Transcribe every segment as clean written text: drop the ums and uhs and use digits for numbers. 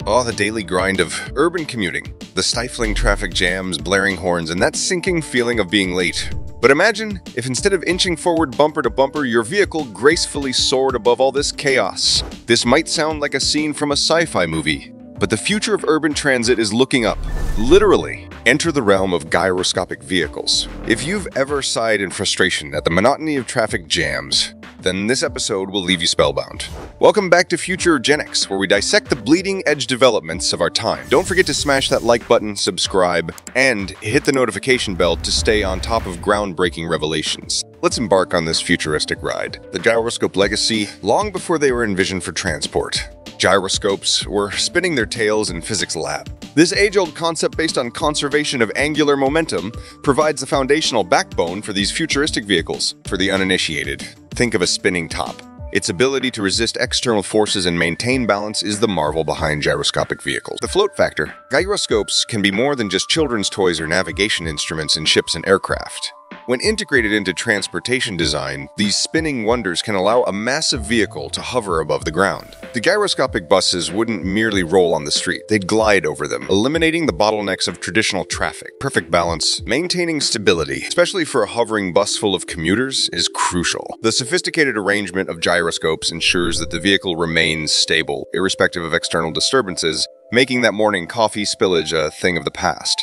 Oh, the daily grind of urban commuting. The stifling traffic jams, blaring horns, and that sinking feeling of being late. But imagine if instead of inching forward bumper to bumper, your vehicle gracefully soared above all this chaos. This might sound like a scene from a sci-fi movie, but the future of urban transit is looking up. Literally, enter the realm of gyroscopic vehicles. If you've ever sighed in frustration at the monotony of traffic jams, then this episode will leave you spellbound. Welcome back to FutureGenix, where we dissect the bleeding-edge developments of our time. Don't forget to smash that like button, subscribe, and hit the notification bell to stay on top of groundbreaking revelations. Let's embark on this futuristic ride. The gyroscope legacy, long before they were envisioned for transport. Gyroscopes were spinning their tails in physics lab. This age-old concept based on conservation of angular momentum provides a foundational backbone for these futuristic vehicles. For the uninitiated, think of a spinning top. Its ability to resist external forces and maintain balance is the marvel behind gyroscopic vehicles. The float factor. Gyroscopes can be more than just children's toys or navigation instruments in ships and aircraft. When integrated into transportation design, these spinning wonders can allow a massive vehicle to hover above the ground. The gyroscopic buses wouldn't merely roll on the street, they'd glide over them, eliminating the bottlenecks of traditional traffic. Perfect balance. Maintaining stability, especially for a hovering bus full of commuters, is crucial. The sophisticated arrangement of gyroscopes ensures that the vehicle remains stable, irrespective of external disturbances, making that morning coffee spillage a thing of the past.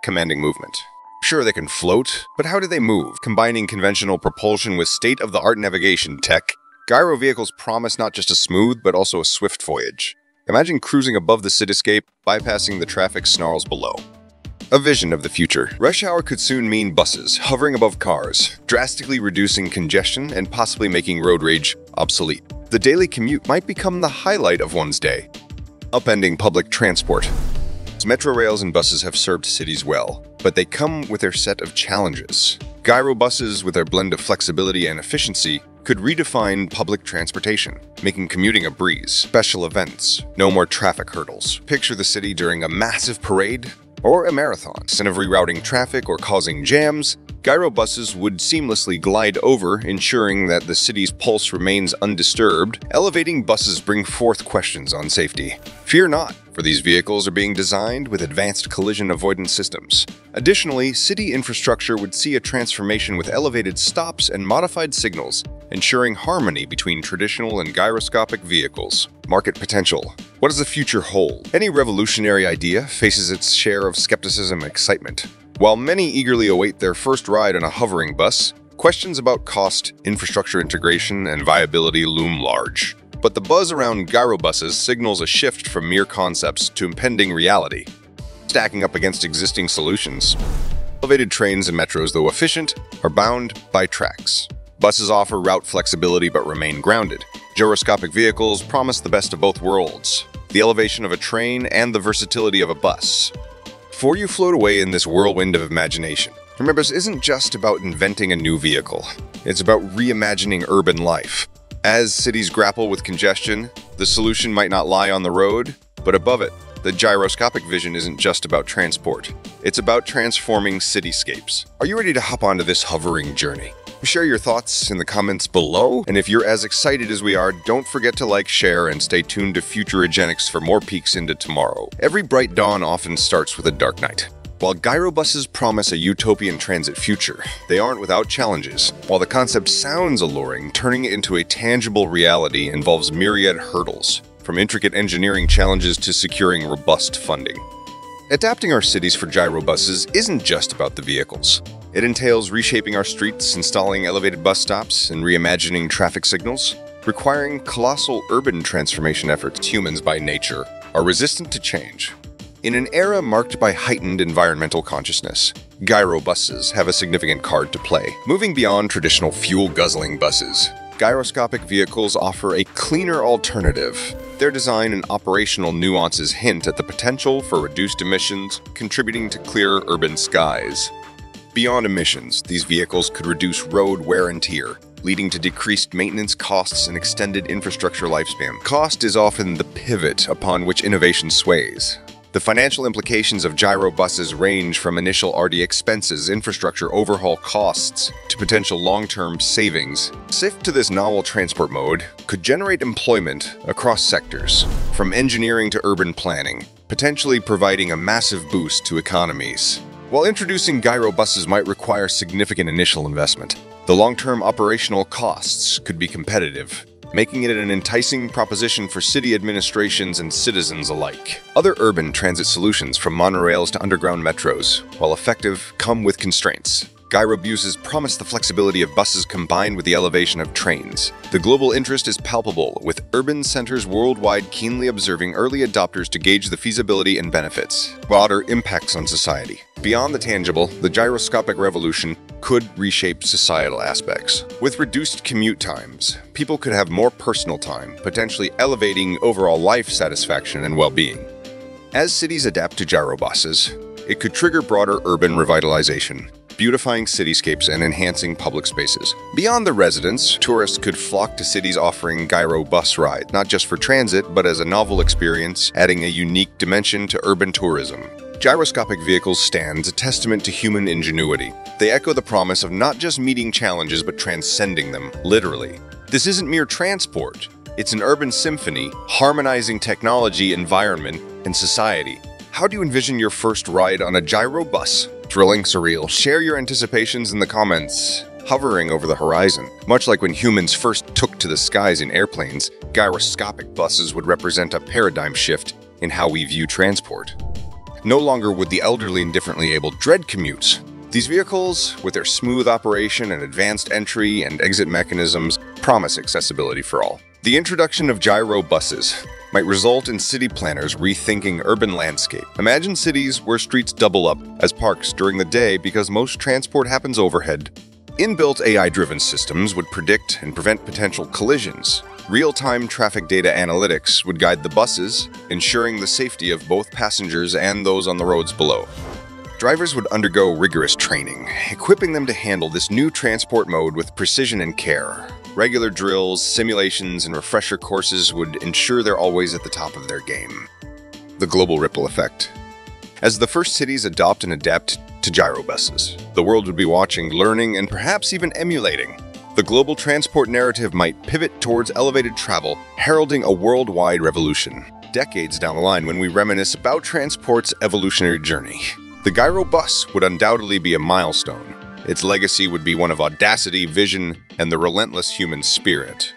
Commanding movement. Sure, they can float, but how do they move? Combining conventional propulsion with state-of-the-art navigation tech, gyro vehicles promise not just a smooth, but also a swift voyage. Imagine cruising above the cityscape, bypassing the traffic snarls below. A vision of the future. Rush hour could soon mean buses hovering above cars, drastically reducing congestion and possibly making road rage obsolete. The daily commute might become the highlight of one's day. Upending public transport. Metro rails and buses have served cities well, but they come with their set of challenges. Gyro-buses, with their blend of flexibility and efficiency, could redefine public transportation, making commuting a breeze. Special events, no more traffic hurdles. Picture the city during a massive parade or a marathon. Instead of rerouting traffic or causing jams, gyro-buses would seamlessly glide over, ensuring that the city's pulse remains undisturbed. Elevating buses bring forth questions on safety. Fear not, for these vehicles are being designed with advanced collision avoidance systems. Additionally, city infrastructure would see a transformation with elevated stops and modified signals, ensuring harmony between traditional and gyroscopic vehicles. Market potential. What does the future hold? Any revolutionary idea faces its share of skepticism and excitement. While many eagerly await their first ride on a hovering bus, questions about cost, infrastructure integration, and viability loom large. But the buzz around gyro-buses signals a shift from mere concepts to impending reality, stacking up against existing solutions. Elevated trains and metros, though efficient, are bound by tracks. Buses offer route flexibility but remain grounded. Gyroscopic vehicles promise the best of both worlds, the elevation of a train and the versatility of a bus. Before you float away in this whirlwind of imagination, remember, this isn't just about inventing a new vehicle. It's about reimagining urban life. As cities grapple with congestion, the solution might not lie on the road, but above it. The gyroscopic vision isn't just about transport. It's about transforming cityscapes. Are you ready to hop onto this hovering journey? Share your thoughts in the comments below, and if you're as excited as we are, don't forget to like, share, and stay tuned to FutureGenix for more peeks into tomorrow. Every bright dawn often starts with a dark night. While gyro-buses promise a utopian transit future, they aren't without challenges. While the concept sounds alluring, turning it into a tangible reality involves myriad hurdles, from intricate engineering challenges to securing robust funding. Adapting our cities for gyro-buses isn't just about the vehicles. It entails reshaping our streets, installing elevated bus stops, and reimagining traffic signals, requiring colossal urban transformation efforts. Humans, by nature, are resistant to change. In an era marked by heightened environmental consciousness, gyro-buses have a significant card to play. Moving beyond traditional fuel-guzzling buses, gyroscopic vehicles offer a cleaner alternative. Their design and operational nuances hint at the potential for reduced emissions, contributing to clearer urban skies. Beyond emissions, these vehicles could reduce road wear and tear, leading to decreased maintenance costs and extended infrastructure lifespan. Cost is often the pivot upon which innovation sways. The financial implications of gyro-buses range from initial RD expenses, infrastructure overhaul costs, to potential long-term savings. Shift to this novel transport mode could generate employment across sectors, from engineering to urban planning, potentially providing a massive boost to economies. While introducing gyro-buses might require significant initial investment, the long-term operational costs could be competitive, making it an enticing proposition for city administrations and citizens alike. Other urban transit solutions, from monorails to underground metros, while effective, come with constraints. Gyro-buses promise the flexibility of buses combined with the elevation of trains. The global interest is palpable, with urban centers worldwide keenly observing early adopters to gauge the feasibility and benefits. Broader impacts on society. Beyond the tangible, the gyroscopic revolution could reshape societal aspects. With reduced commute times, people could have more personal time, potentially elevating overall life satisfaction and well-being. As cities adapt to gyro-buses, it could trigger broader urban revitalization, beautifying cityscapes and enhancing public spaces. Beyond the residents, tourists could flock to cities offering gyro-bus rides, not just for transit, but as a novel experience, adding a unique dimension to urban tourism. Gyroscopic vehicles stand a testament to human ingenuity. They echo the promise of not just meeting challenges, but transcending them, literally. This isn't mere transport. It's an urban symphony, harmonizing technology, environment, and society. How do you envision your first ride on a gyro-bus? Thrilling, surreal? Share your anticipations in the comments. Hovering over the horizon. Much like when humans first took to the skies in airplanes, gyroscopic buses would represent a paradigm shift in how we view transport. No longer would the elderly and differently able dread commutes. These vehicles, with their smooth operation and advanced entry and exit mechanisms, promise accessibility for all. The introduction of gyro-buses might result in city planners rethinking urban landscape. Imagine cities where streets double up as parks during the day because most transport happens overhead. Inbuilt AI-driven systems would predict and prevent potential collisions. Real-time traffic data analytics would guide the buses, ensuring the safety of both passengers and those on the roads below. Drivers would undergo rigorous training, equipping them to handle this new transport mode with precision and care. Regular drills, simulations, and refresher courses would ensure they're always at the top of their game. The global ripple effect. As the first cities adopt and adapt to gyro-buses, the world would be watching, learning, and perhaps even emulating. The global transport narrative might pivot towards elevated travel, heralding a worldwide revolution. Decades down the line, when we reminisce about transport's evolutionary journey, the gyro-bus would undoubtedly be a milestone. Its legacy would be one of audacity, vision, and the relentless human spirit.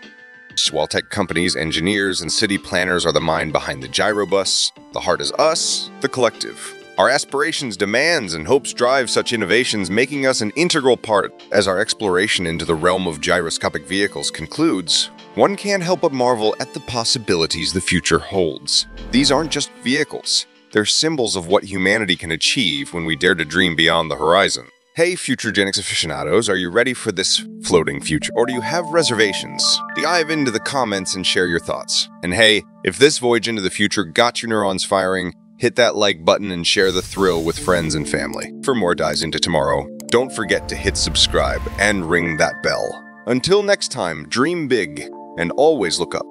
While tech companies, engineers, and city planners are the mind behind the gyro-bus, the heart is us, the collective. Our aspirations, demands, and hopes drive such innovations, making us an integral part. As our exploration into the realm of gyroscopic vehicles concludes, one can't help but marvel at the possibilities the future holds. These aren't just vehicles. They're symbols of what humanity can achieve when we dare to dream beyond the horizon. Hey, FutureGenix aficionados, are you ready for this floating future? Or do you have reservations? Dive into the comments and share your thoughts. And hey, if this voyage into the future got your neurons firing, hit that like button and share the thrill with friends and family. For more dives into tomorrow, don't forget to hit subscribe and ring that bell. Until next time, dream big and always look up.